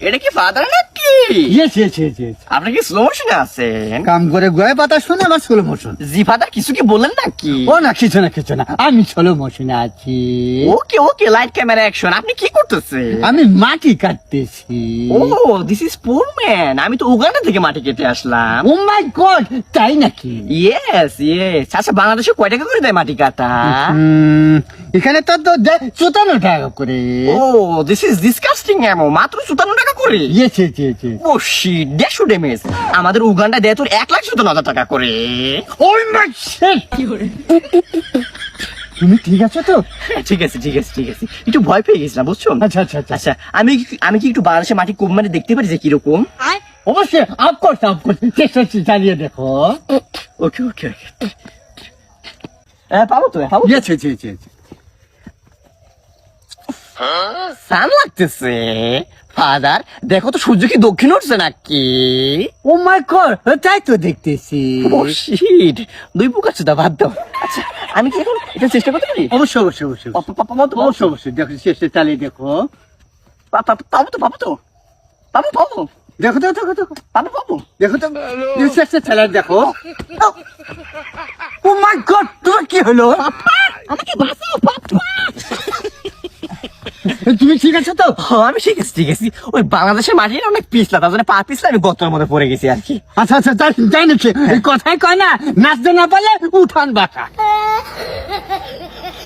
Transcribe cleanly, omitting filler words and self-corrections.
এটা কি ফাদার নাকি? Yes yes yes yes. আপনি কি স্লো মোশনে আছেন? কাম করে গয়ে পাতা শুনে আবার স্লো মোশন। জি ফাদার, কিছু কি বললেন নাকি? ও না, কিছু না কিছু না, আমি স্লো মোশনে আছি। ওকে ওকে, লাইট ক্যামেরা অ্যাকশন। আপনি কি করতেছেন? আমি মাটি কাটতেছি। ও দিস ইজ পোর ম্যান। আমি তো উগান্ডা থেকে মাটি কেটে আসলাম। ও মাই গড, তাই নাকি? Yes yes. আচ্ছা, বাংলাদেশে কয় টাকা করে দেয় মাটি কাটা? এখানে তো 54 টাকা করে। ও দিস ইজ ডিসকাস্টিং এমো। মাত্র 57 টাকা করে? Yes yes yes yes. Oh shit, 150 damage. আমাদের উগান্ডা দেয় তোর 1,57,000 টাকা করে। ওই মাই শিট। তুমি ঠিক আছো তো? ঠিক আছে ঠিক আছে ঠিক আছে, একটু ভয় পেয়ে গেছিলাম বুঝছো। আচ্ছা আচ্ছা আচ্ছা। আচ্ছা, আমি কি একটু বাংলাদেশের মাটি কোপ মানে দেখতে পারি যে কিরকম? অবশ্যই, অফকোর্স অফকোর্স, চেষ্টা চালিয়ে দেখো। ওকে ওকে ওকে। পাবো তো, পাবো। Yes yes yes yes. Sun লাগতেছে। ফাদার দেখো তো, সূর্য কি দক্ষিণ উঠছে নাকি? ও মাই গড, তাই তো দেখতেছি। ও শিট, দুই পোকা চুদা, বাদ দাও। আচ্ছা, আমি কি এখন এটা চেষ্টা করতে পারি? অবশ্যই অবশ্যই অবশ্যই অবশ্যই অবশ্যই, দেখো চেষ্টা চালিয়ে দেখো। পাবো তো, পাবো তো, পাবো পাবো দেখো তো দেখো দেখো পাবো পাবো। দেখো তো, চেষ্টা চালিয়ে দেখো। ও মাই গড, তোমার কি হলো? আমাকে বাঁচাও পাপা। তুমি ঠিক আছো তো? আমি ঠিক আছে ঠিক আছে। ওই বাংলাদেশের মাটির অনেক পিছলা, তার জন্য পা পিছলা, আমি গর্তের মধ্যে পড়ে গেছি আর কি। আচ্ছা আচ্ছা, জানি কি এই কথাই কয় না, নাচতে না পারলে উঠান বাঁকা।